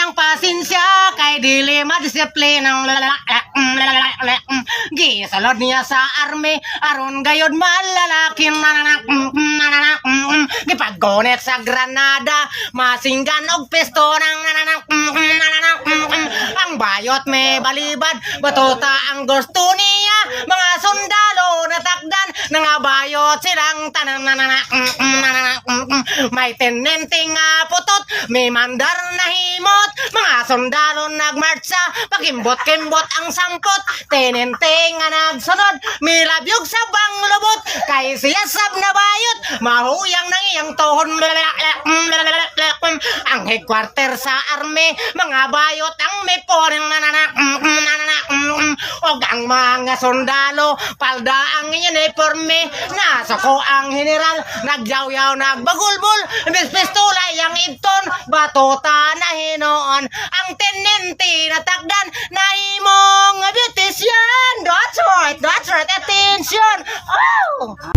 ang pasensya kay dili madisiplina ng gisalod niya sa army aron gayod malalaki gipaggonet sa Granada masinggan og pisto ang bayot may balibad batuta ang gusto niya mga sundalo natakdan nga bayot silang tanan may tenente nga putot may mandar na himot mga sundalo nagmarcha pakimbot-kimbot ang sangkot tenente nga nagsunod milabyog sa banglubot kay siya sab na bayot mahuyang nang iyang tuhon ang headquarter sa army mga bayot ang may poreng og ang mga sundalo palda ang uniforme nasa ko ang general nagyaw-yaw nagbagulbol pistola yang idton batuta na hinoon ang tenente natakdan na imong beautician that's right attention oh